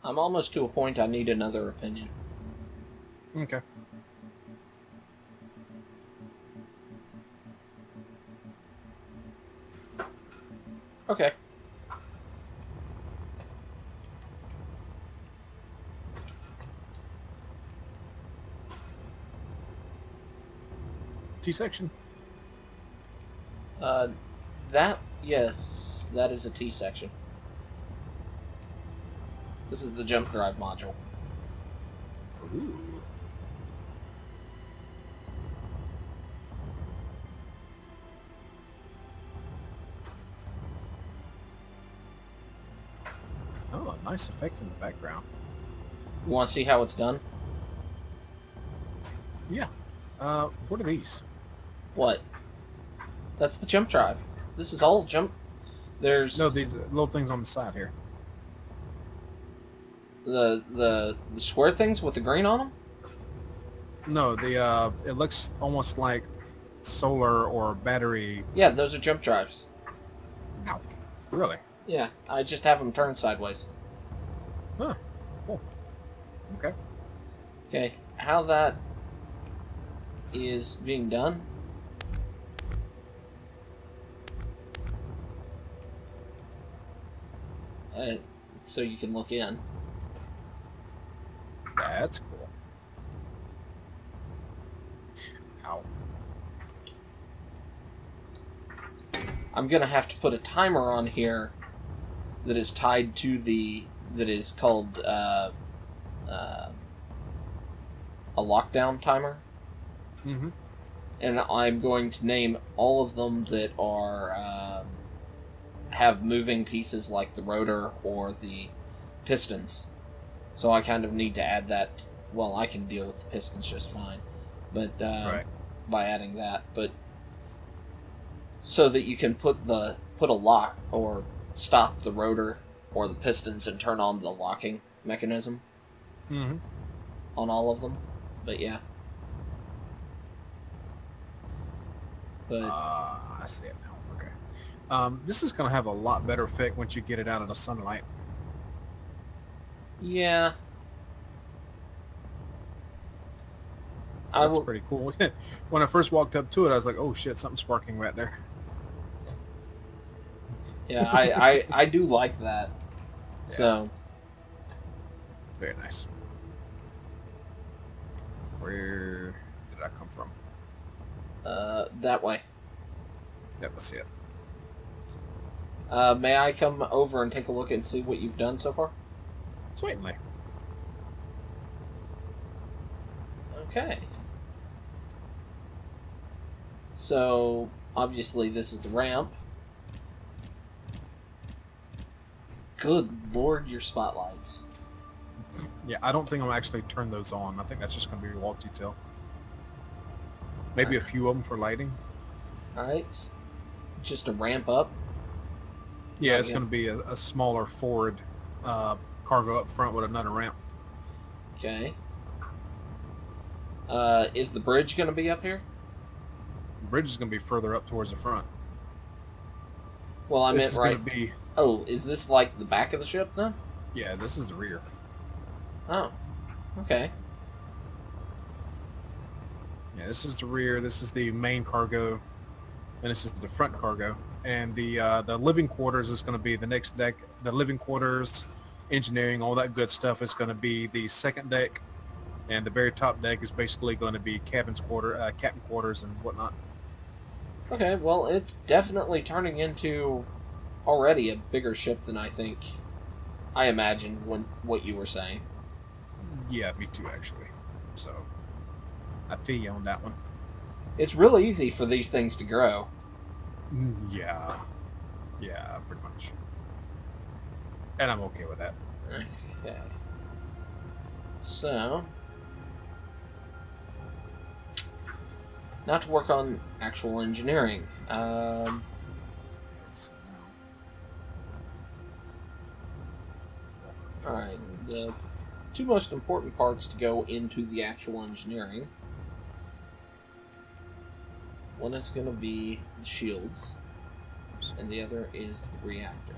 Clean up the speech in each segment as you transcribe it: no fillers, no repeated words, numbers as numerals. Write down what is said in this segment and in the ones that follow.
I'm almost to a point I need another opinion. Okay. Okay. T-section. Uh, yes, that is a T section. This is the jump drive module. Ooh. Oh, a nice effect in the background. You want to see how it's done? Yeah. What are these? What? That's the jump drive. This is all jump. There's No, these little things on the side here. the square things with the green on them. No, it looks almost like solar or battery. Yeah, those are jump drives. Ow. Really? Yeah, I just have them turned sideways. Huh. Cool. Okay. Okay, how that is being done. So you can look in. That's cool. Ow. I'm gonna have to put a timer on here that is tied to that is called a lockdown timer, Mm-hmm. and I'm going to name all of them that are have moving pieces like the rotor or the pistons. So I kind of need to add that. Well, I can deal with the pistons just fine, but Right. by adding that, but so that you can put a lock or stop the rotor or the pistons and turn on the locking mechanism Mm-hmm. on all of them. But yeah. But I see it now. Okay. This is going to have a lot better effect once you get it out of the sunlight. yeah, I That's will. pretty cool. When I first walked up to it, I was like, "Oh shit, something's sparking right there." Yeah, I do like that. Yeah. So Very nice. Where did I come from? that way. Yep, I see it. May I come over and take a look and see what you've done so far? Sweetly. Okay. So obviously this is the ramp. Good lord, your spotlights. Yeah, I don't think I'm actually turn those on. I think that's just going to be wall detail. Maybe a few of them for lighting. Alright. Just a ramp up. Yeah, it's Okay. going to be a smaller forward cargo up front with another ramp. Okay. Is the bridge going to be up here? The bridge is going to be further up towards the front. Well, I This meant is right. going to be... Oh, is this like the back of the ship then? Yeah, this is the rear. Oh. Okay. Yeah, this is the rear. This is the main cargo, and this is the front cargo. And the living quarters is going to be the next deck. The living quarters, engineering, all that good stuff is going to be the second deck, and the very top deck is basically going to be captain quarters and whatnot. Okay, well, it's definitely turning into already a bigger ship than I imagined when what you were saying. Yeah, me too, actually. So I feel you on that one. It's real easy for these things to grow. Yeah, yeah, pretty much. And I'm okay with that. Okay. So, now to work on actual engineering. Alright, the two most important parts to go into the actual engineering. One is going to be the shields, and the other is the reactor.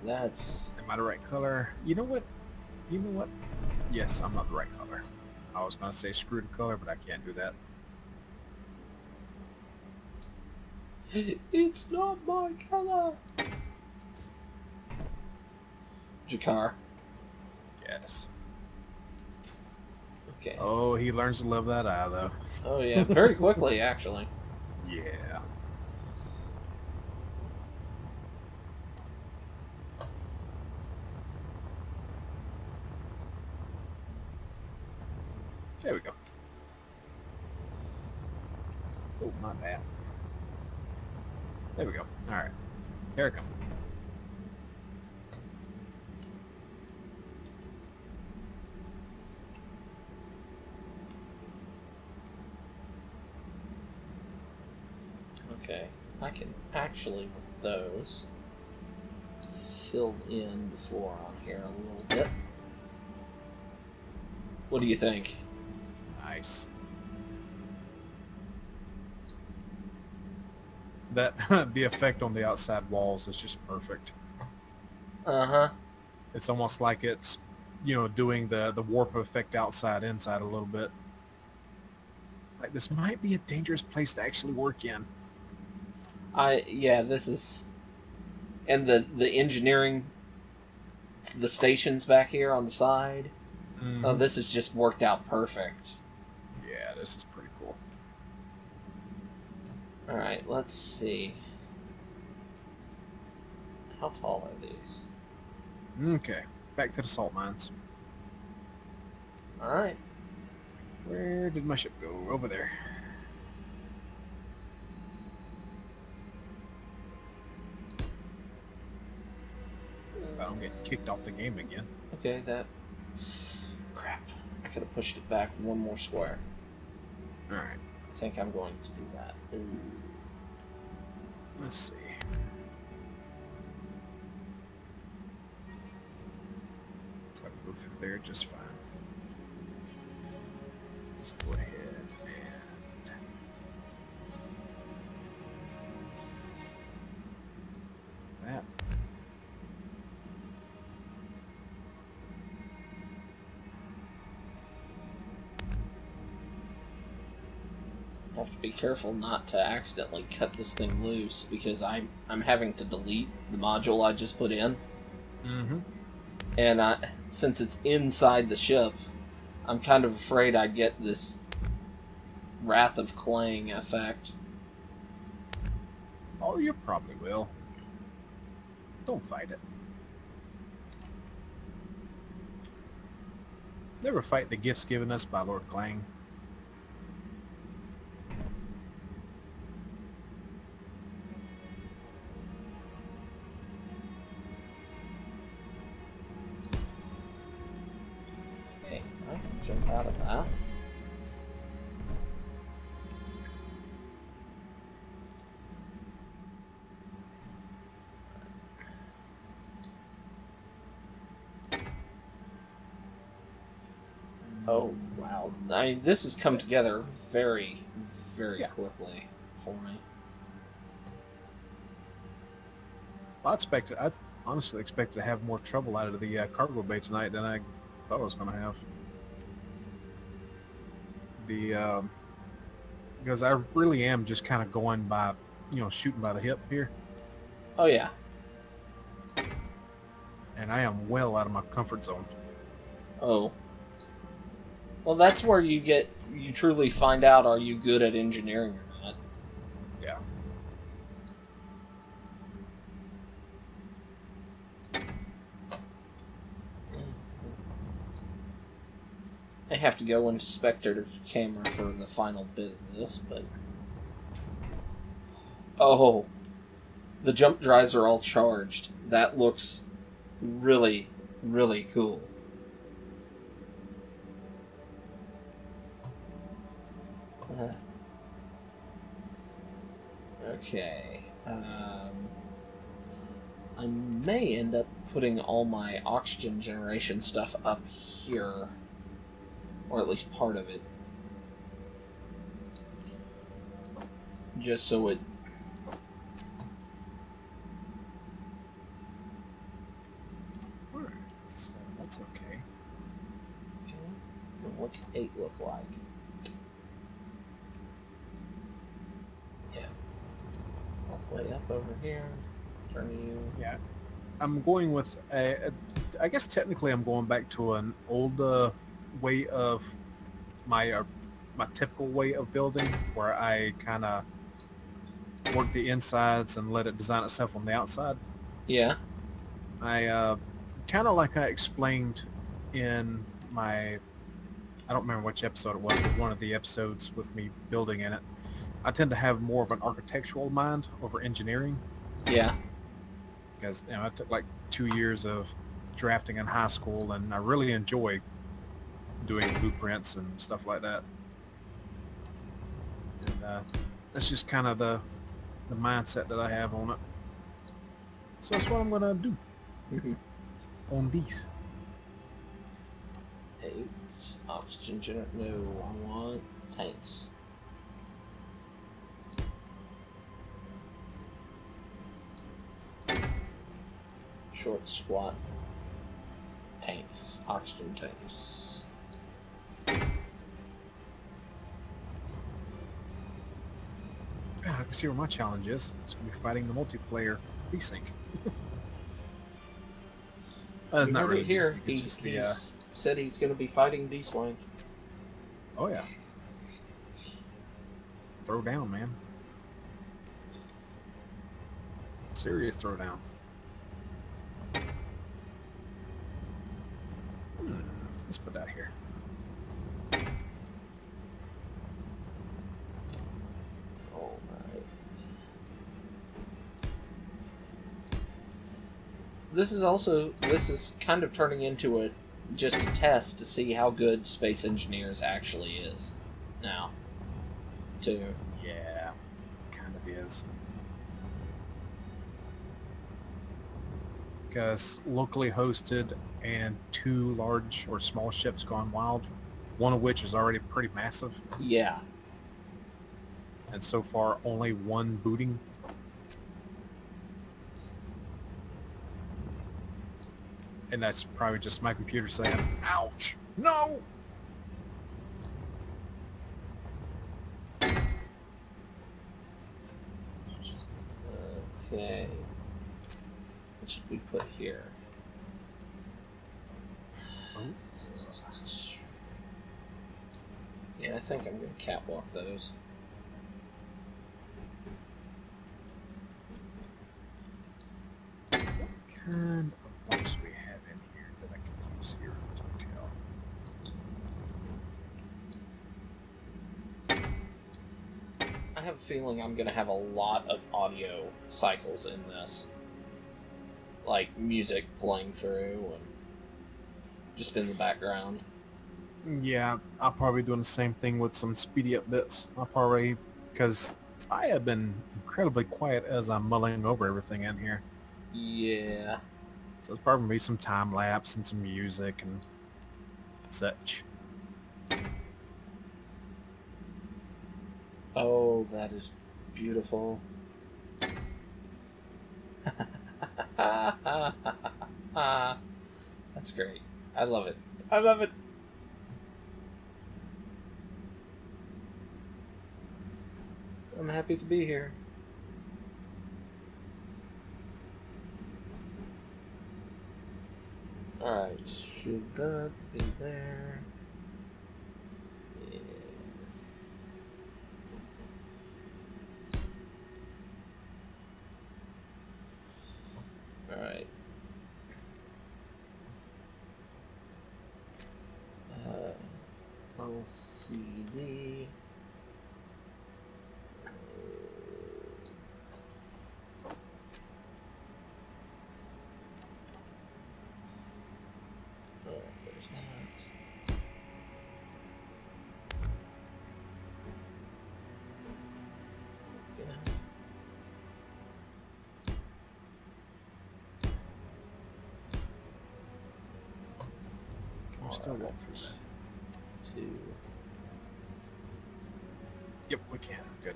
that's... Am I the right color? You know what? You know what? Yes, I'm not the right color. I was going to say screw the color, but I can't do that. It's not my color. Jakar. Yes. Okay. Oh, he learns to love that eye, though. Oh yeah, very quickly actually. Yeah. There we go. Oh, my bad. There we go. All right. Here it comes. Okay, I can actually with those fill in the floor on here a little bit. What do you think? Nice. That the effect on the outside walls is just perfect. Uh-huh. It's almost like it's, you know, doing the warp effect outside inside a little bit. Like, this might be a dangerous place to actually work in. Yeah, this is... And the engineering, the stations back here on the side, Mm-hmm. oh, this has just worked out perfect. Yeah, this is pretty cool. Alright, let's see. How tall are these? Okay, back to the salt mines. Alright. Where did my ship go? Over there. I don't get kicked off the game again. Okay, that... Crap. I could have pushed it back one more square. Alright, I think I'm going to do that. let's see. So I can go through there just fine. Let's go ahead and... that. I have to be careful not to accidentally cut this thing loose because I'm having to delete the module I just put in. Mm-hmm. And since it's inside the ship, I'm kind of afraid I get this Wrath of Clang effect. Oh, you probably will. Don't fight it. Never fight the gifts given us by Lord Clang. Okay, I can jump out of that. Oh, wow. This has come together very, very quickly for me. I honestly expected to have more trouble out of the cargo bay tonight than I thought I was going to have. Because I really am just kind of going by, you know, shooting by the hip here. Oh, yeah. And I am well out of my comfort zone. Oh. Well, that's where you truly find out, are you good at engineering or not? Yeah. I have to go into Spectre camera for the final bit of this, but... Oh! The jump drives are all charged. That looks really, really cool. Okay. I may end up putting all my oxygen generation stuff up here. Or at least part of it. Just so it... What's 8 look like? Yeah. All the way up over here. Turn you. Yeah. I'm going with I guess technically I'm going back to an old way of my typical way of building, where I kind of work the insides and let it design itself on the outside. Yeah. I kind of like I explained in my, I don't remember which episode it was, but one of the episodes with me building in it. I tend to have more of an architectural mind over engineering. Yeah. Because I took like 2 years of drafting in high school, and I really enjoy doing blueprints and stuff like that. And that's just kind of the mindset that I have on it. So that's what I'm gonna do on these. 8 oxygen generator. No, I want tanks. Short, squat tanks. Oxygen tanks. I can see where my challenge is. It's gonna be fighting the multiplayer Dswank. That's You not heard really it here. Dswank, it's just the, He's said he's going to be fighting Dswank. oh yeah. Throw down, man. Serious throw down. Let's put that here. All right. This is kind of turning into just a test to see how good Space Engineers actually is now, too. Yeah, kind of is. Because locally hosted and 2 large or small ships gone wild, one of which is already pretty massive, Yeah. and so far only 1 booting. And that's probably just my computer saying, ouch, no! Okay. What should we put here? Yeah, I think I'm going to catwalk those. What kind of box we have in here that I can use here for detail? I have a feeling I'm going to have a lot of audio cycles in this. Like music playing through and just in the background. Yeah, I'll probably be doing the same thing with some speedy up bits. I'll probably, because I have been incredibly quiet as I'm mulling over everything in here. Yeah. So it's probably going to be some time lapse and some music and such. Oh, that is beautiful. That's great. I love it. I love it. I'm happy to be here. Alright, should that be there? Yes. Alright. LCD. There's that. Yeah. Can we still walk through that? 2. Yep, we can. Good.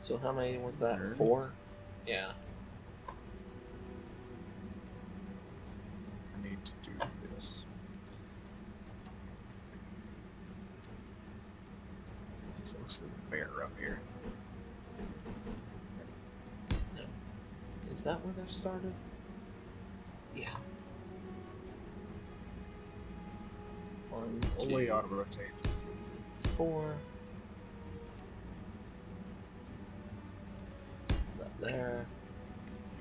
So how many was that? 30. 4? Yeah. I need to do this. This looks like a bear up here. No. Is that where that started? Yeah. 1, 2, Only auto rotate. 4. That there.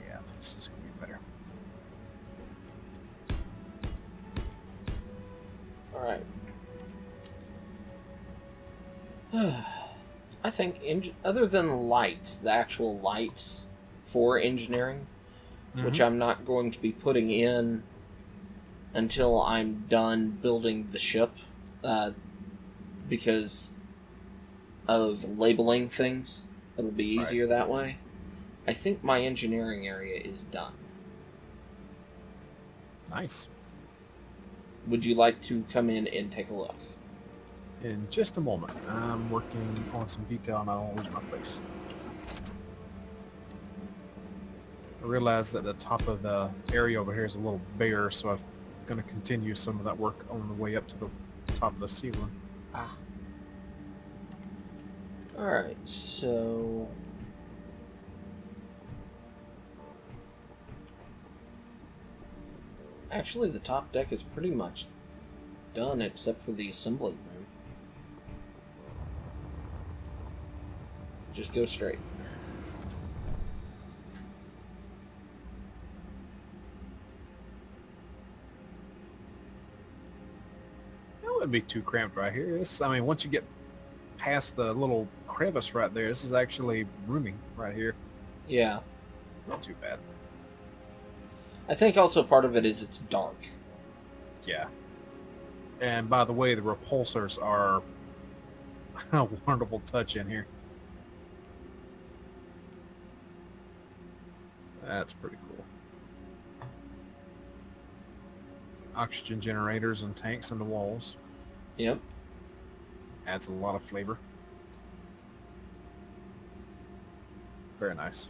Yeah, this is gonna be better. Alright. I think, other than lights, the actual lights for engineering, which I'm not going to be putting in until I'm done building the ship, because of labeling things. It'll be easier that way. I think my engineering area is done. Nice. Would you like to come in and take a look? In just a moment, I'm working on some detail and I don't lose my place. I realized that the top of the area over here is a little bare, so I'm going to continue some of that work on the way up to the top of the ceiling. Ah. Alright, so... Actually, the top deck is pretty much done, except for the assembly room. Just go straight. It wouldn't be too cramped right here. I mean, once you get past the little crevice right there, this is actually rooming right here. Yeah. Not too bad. I think also part of it is it's dark. Yeah. And by the way, the repulsors are a wonderful touch in here. That's pretty cool. Oxygen generators and tanks in the walls. Yep. Adds a lot of flavor. Very nice.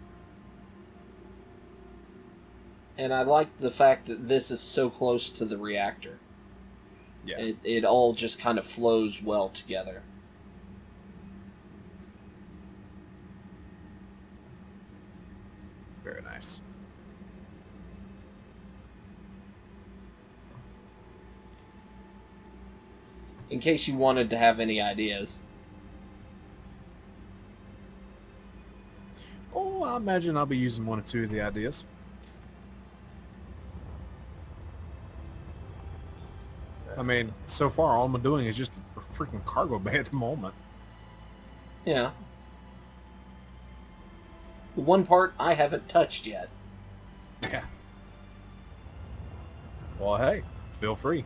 And I like the fact that this is so close to the reactor. Yeah. It all just kind of flows well together. Very nice. In case you wanted to have any ideas. Oh, I imagine I'll be using one or two of the ideas. I mean, so far all I'm doing is just a freaking cargo bay at the moment. Yeah. The one part I haven't touched yet. Yeah. Well, hey, feel free.